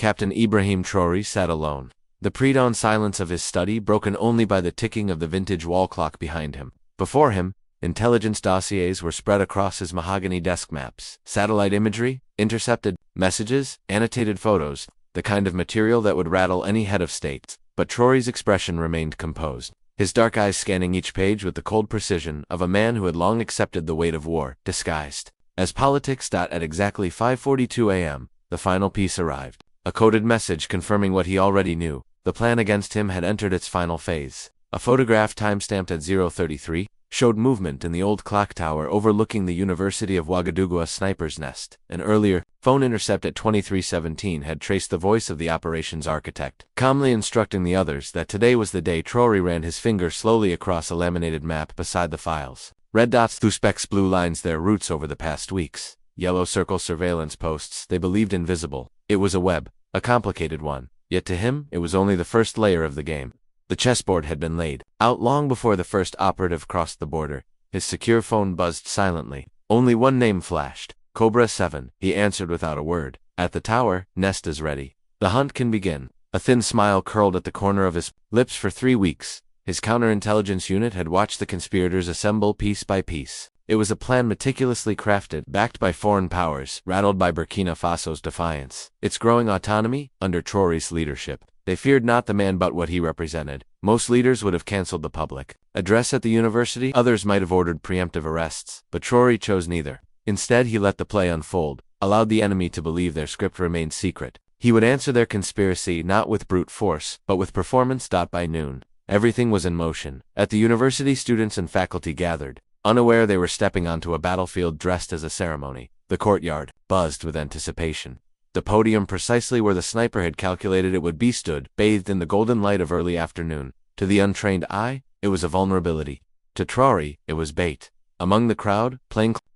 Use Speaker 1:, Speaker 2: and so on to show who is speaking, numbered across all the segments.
Speaker 1: Captain Ibrahim Traoré sat alone. The pre-dawn silence of his study broken only by the ticking of the vintage wall clock behind him. Before him, intelligence dossiers were spread across his mahogany desk. Maps, satellite imagery, intercepted messages, annotated photos, the kind of material that would rattle any head of state. But Traoré's expression remained composed, his dark eyes scanning each page with the cold precision of a man who had long accepted the weight of war, disguised as politics. At exactly 5:42 a.m., the final piece arrived. A coded message confirming what he already knew. The plan against him had entered its final phase. A photograph timestamped at 0:33 showed movement in the old clock tower overlooking the University of Ouagadougou. A sniper's nest. An earlier phone intercept at 23:17 had traced the voice of the operations architect, calmly instructing the others that today was the day. Traoré ran his finger slowly across a laminated map beside the files. Red dots through specks, blue lines, their routes over the past weeks. Yellow circle surveillance posts they believed invisible. It was a web, a complicated one, yet to him it was only the first layer of the game. The chessboard had been laid out long before the first operative crossed the border. His secure phone buzzed silently. Only one name flashed. Cobra 7. He answered without a word. At the tower, nest is ready. The hunt can begin. A thin smile curled at the corner of his lips. For 3 weeks, his counterintelligence unit had watched the conspirators assemble piece by piece. It was a plan meticulously crafted, backed by foreign powers, rattled by Burkina Faso's defiance, its growing autonomy, under Traoré's leadership. They feared not the man but what he represented. Most leaders would have cancelled the public address at the university, others might have ordered preemptive arrests, but Traoré chose neither. Instead, he let the play unfold, allowed the enemy to believe their script remained secret. He would answer their conspiracy not with brute force, but with performance. By noon, everything was in motion. At the university, students and faculty gathered, unaware they were stepping onto a battlefield dressed as a ceremony. The courtyard buzzed with anticipation. The podium, precisely where the sniper had calculated it would be, stood, bathed in the golden light of early afternoon. To the untrained eye, it was a vulnerability. To Traoré, it was bait. Among the crowd,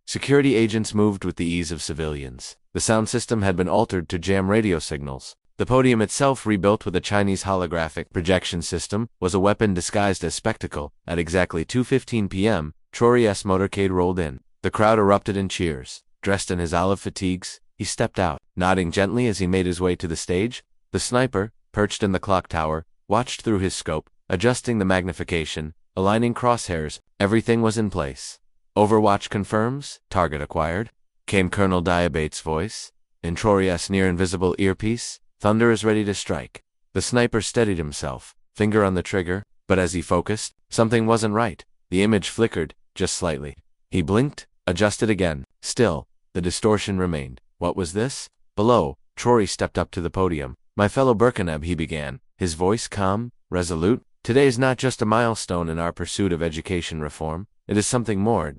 Speaker 1: security agents moved with the ease of civilians. The sound system had been altered to jam radio signals. The podium itself, rebuilt with a Chinese holographic projection system, was a weapon disguised as spectacle. At exactly 2:15 p.m., Traoré's motorcade rolled in. The crowd erupted in cheers. Dressed in his olive fatigues, he stepped out, nodding gently as he made his way to the stage. The sniper, perched in the clock tower, watched through his scope, adjusting the magnification, aligning crosshairs. Everything was in place. Overwatch confirms, target acquired, came Colonel Diabate's voice. In Traoré's near-invisible earpiece, thunder is ready to strike. The sniper steadied himself, finger on the trigger, but as he focused, something wasn't right. The image flickered, just slightly. He blinked, adjusted again. Still, the distortion remained. What was this? Below, Traoré stepped up to the podium. My fellow Burkinab, he began, his voice calm, resolute. Today is not just a milestone in our pursuit of education reform. It is something more.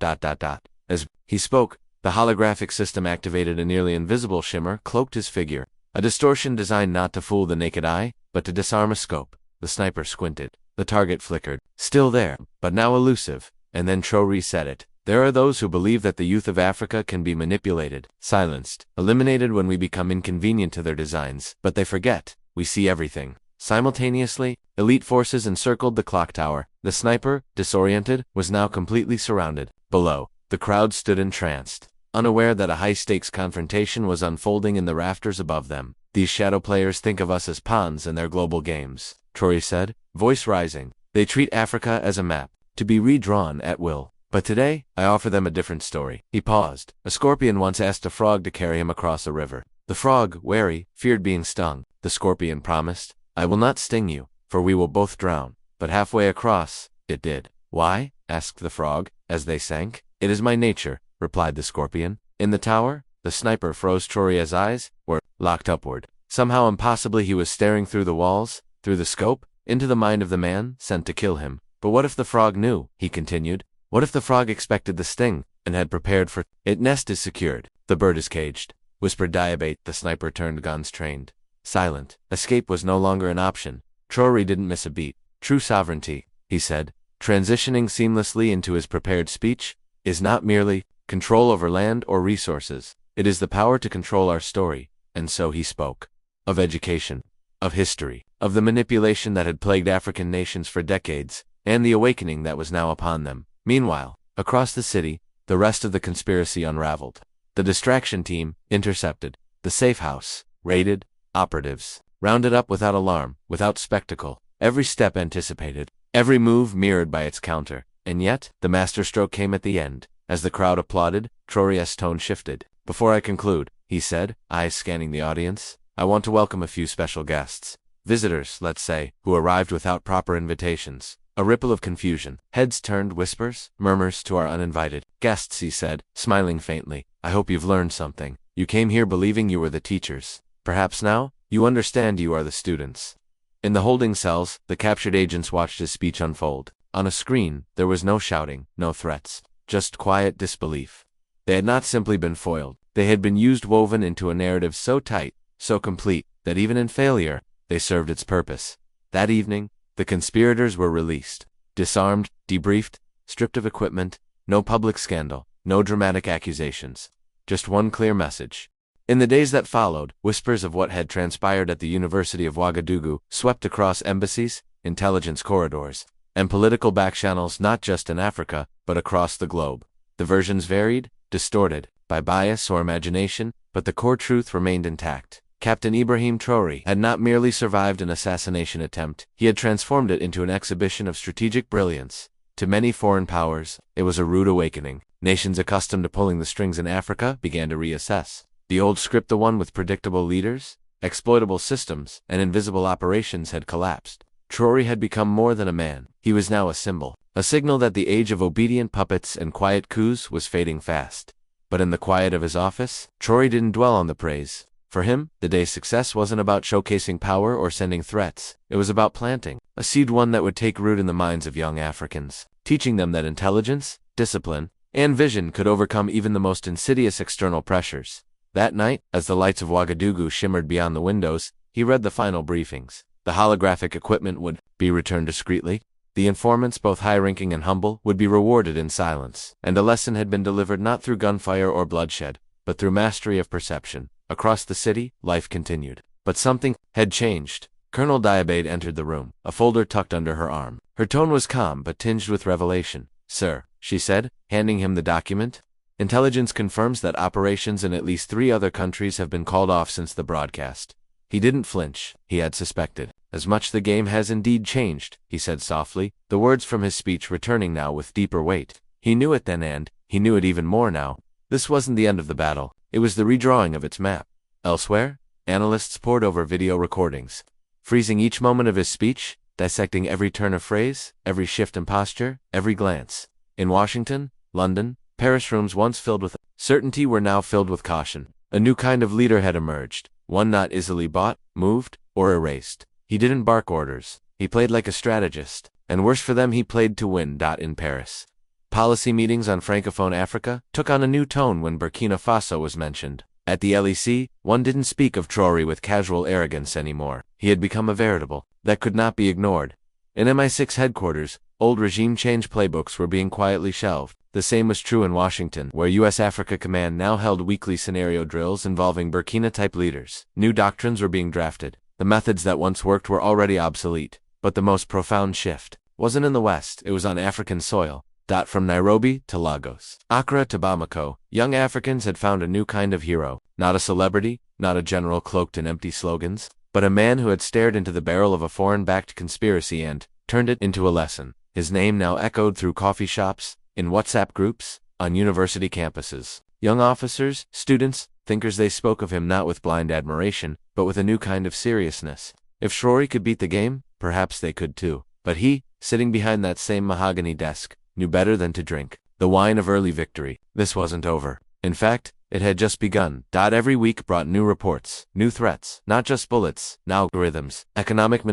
Speaker 1: As he spoke, the holographic system activated. A nearly invisible shimmer cloaked his figure. A distortion designed not to fool the naked eye, but to disarm a scope. The sniper squinted. The target flickered. Still there, but now elusive. And then Traoré said it. There are those who believe that the youth of Africa can be manipulated, silenced, eliminated when we become inconvenient to their designs. But they forget, we see everything. Simultaneously, elite forces encircled the clock tower. The sniper, disoriented, was now completely surrounded. Below, the crowd stood entranced, unaware that a high-stakes confrontation was unfolding in the rafters above them. These shadow players think of us as pawns in their global games, Traoré said, voice rising. They treat Africa as a map, to be redrawn at will. But today, I offer them a different story. He paused. A scorpion once asked a frog to carry him across a river. The frog, wary, feared being stung. The scorpion promised, I will not sting you, for we will both drown. But halfway across, it did. Why? Asked the frog, as they sank. It is my nature, replied the scorpion. In the tower, the sniper froze. Traoré's eyes were locked upward. Somehow impossibly he was staring through the walls, through the scope, into the mind of the man sent to kill him. But what if the frog knew? He continued. What if the frog expected the sting, and had prepared for it? Nest is secured. The bird is caged, whispered Diabate. The sniper turned, guns trained. Silent. Escape was no longer an option. Traoré didn't miss a beat. True sovereignty, he said, transitioning seamlessly into his prepared speech, is not merely control over land or resources. It is the power to control our story. And so he spoke. Of education. Of history. Of the manipulation that had plagued African nations for decades, and the awakening that was now upon them. Meanwhile, across the city, the rest of the conspiracy unraveled. The distraction team, intercepted. The safe house, raided. operatives, rounded up without alarm, without spectacle, every step anticipated, every move mirrored by its counter. And yet, the masterstroke came at the end. As the crowd applauded, Traoré's tone shifted. "Before I conclude," he said, eyes scanning the audience, "I want to welcome a few special guests. Visitors, let's say, who arrived without proper invitations." A ripple of confusion. Heads turned, whispers, murmurs to our uninvited guests, he said, smiling faintly. "I hope you've learned something. You came here believing you were the teachers. Perhaps now, you understand you are the students." In the holding cells, the captured agents watched his speech unfold. On a screen, there was no shouting, no threats, just quiet disbelief. They had not simply been foiled. They had been woven into a narrative so tight, so complete, that even in failure, they served its purpose. That evening, the conspirators were released, disarmed, debriefed, stripped of equipment, no public scandal, no dramatic accusations. Just one clear message. In the days that followed, whispers of what had transpired at the University of Ouagadougou swept across embassies, intelligence corridors, and political backchannels not just in Africa, but across the globe. The versions varied, distorted, by bias or imagination, but the core truth remained intact. Captain Ibrahim Traoré had not merely survived an assassination attempt, he had transformed it into an exhibition of strategic brilliance. To many foreign powers, it was a rude awakening. Nations accustomed to pulling the strings in Africa began to reassess. The old script, the one with predictable leaders, exploitable systems, and invisible operations, had collapsed. Traoré had become more than a man. He was now a symbol, a signal that the age of obedient puppets and quiet coups was fading fast. But in the quiet of his office, Traoré didn't dwell on the praise. For him, the day's success wasn't about showcasing power or sending threats. It was about planting a seed, one that would take root in the minds of young Africans, teaching them that intelligence, discipline, and vision could overcome even the most insidious external pressures. That night, as the lights of Ouagadougou shimmered beyond the windows, he read the final briefings. The holographic equipment would be returned discreetly. The informants, both high-ranking and humble, would be rewarded in silence. And a lesson had been delivered not through gunfire or bloodshed, but through mastery of perception. Across the city, life continued. But something had changed. Colonel Diabate entered the room, a folder tucked under her arm. Her tone was calm but tinged with revelation. "Sir," she said, handing him the document, "intelligence confirms that operations in at least 3 other countries have been called off since the broadcast." He didn't flinch. He had suspected. "As much the game has indeed changed," he said softly, the words from his speech returning now with deeper weight. He knew it then, and he knew it even more now. This wasn't the end of the battle. It was the redrawing of its map. Elsewhere, analysts pored over video recordings, freezing each moment of his speech, dissecting every turn of phrase, every shift in posture, every glance. In Washington, London, Paris, rooms once filled with certainty were now filled with caution. A new kind of leader had emerged, one not easily bought, moved, or erased. He didn't bark orders. He played like a strategist. And worse for them, he played to win. In Paris, policy meetings on Francophone Africa took on a new tone when Burkina Faso was mentioned. At the LEC, one didn't speak of Traoré with casual arrogance anymore. He had become a veritable that could not be ignored. In MI6 headquarters, old regime change playbooks were being quietly shelved. The same was true in Washington, where U.S. Africa Command now held weekly scenario drills involving Burkina-type leaders. New doctrines were being drafted. The methods that once worked were already obsolete. But the most profound shift wasn't in the West, it was on African soil. From Nairobi to Lagos, Accra to Bamako, young Africans had found a new kind of hero. Not a celebrity, not a general cloaked in empty slogans, but a man who had stared into the barrel of a foreign-backed conspiracy and turned it into a lesson. His name now echoed through coffee shops, in WhatsApp groups, on university campuses. Young officers, students, thinkers, they spoke of him not with blind admiration, but with a new kind of seriousness. If Traoré could beat the game, perhaps they could too. But he, sitting behind that same mahogany desk, knew better than to drink the wine of early victory. This wasn't over. In fact, it had just begun. Every week brought new reports, new threats, not just bullets, now algorithms, economic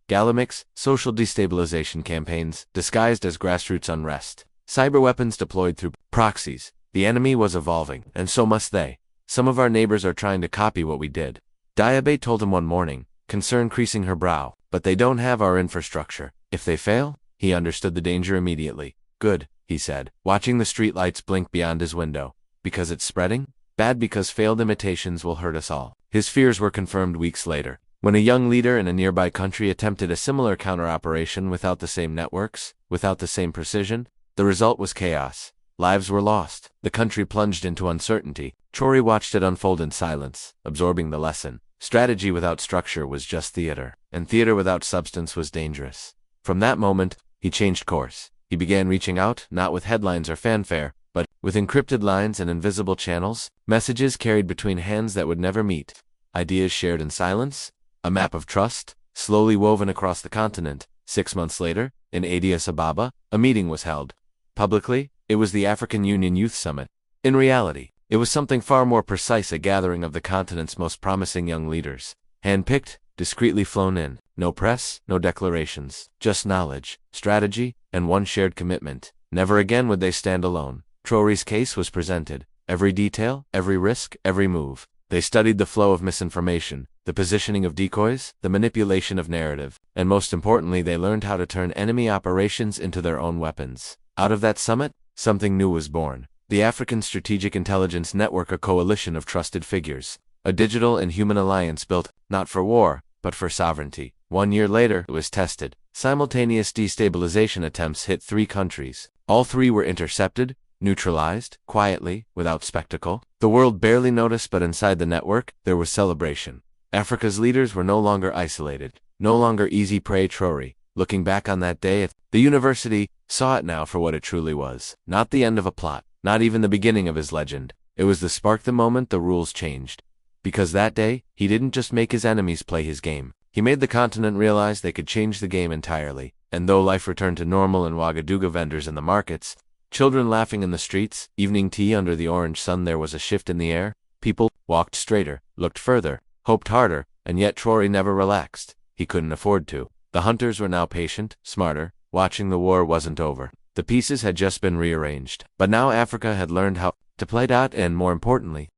Speaker 1: galamics, social destabilization campaigns, disguised as grassroots unrest, cyber weapons deployed through proxies. The enemy was evolving, and so must they. Some of our neighbors are trying to copy what we did. Diabate told him one morning, concern creasing her brow. But they don't have our infrastructure. If they fail, he understood the danger immediately. Good, he said, watching the streetlights blink beyond his window. Because it's spreading? Bad, because failed imitations will hurt us all. His fears were confirmed weeks later, when a young leader in a nearby country attempted a similar counter-operation without the same networks, without the same precision. The result was chaos. Lives were lost. The country plunged into uncertainty. Traoré watched it unfold in silence, absorbing the lesson. Strategy without structure was just theater, and theater without substance was dangerous. From that moment, he changed course. He began reaching out, not with headlines or fanfare, but with encrypted lines and invisible channels, messages carried between hands that would never meet, ideas shared in silence, a map of trust, slowly woven across the continent. 6 months later, in Addis Ababa, a meeting was held. Publicly, it was the African Union Youth Summit. In reality, it was something far more precise, a gathering of the continent's most promising young leaders. Handpicked, discreetly flown in. No press, no declarations, just knowledge, strategy, and one shared commitment. Never again would they stand alone. Traoré's case was presented. Every detail, every risk, every move. They studied the flow of misinformation, the positioning of decoys, the manipulation of narrative, and most importantly, they learned how to turn enemy operations into their own weapons. Out of that summit, something new was born. The African Strategic Intelligence Network, a coalition of trusted figures. A digital and human alliance built, not for war, but for sovereignty. 1 year later, it was tested. Simultaneous destabilization attempts hit 3 countries. All 3 were intercepted, neutralized, quietly, without spectacle. The world barely noticed, but inside the network, there was celebration. Africa's leaders were no longer isolated, no longer easy prey. Traoré, looking back on that day, the university saw it now for what it truly was. Not the end of a plot, not even the beginning of his legend. It was the spark, the moment the rules changed. Because that day, he didn't just make his enemies play his game. He made the continent realize they could change the game entirely. And though life returned to normal in Ouagadougou, vendors in the markets, children laughing in the streets, evening tea under the orange sun, there was a shift in the air. People walked straighter, looked further, hoped harder, and yet Traoré never relaxed. He couldn't afford to. The hunters were now patient, smarter, watching. The war wasn't over. The pieces had just been rearranged. But now Africa had learned how to play it out, and more importantly,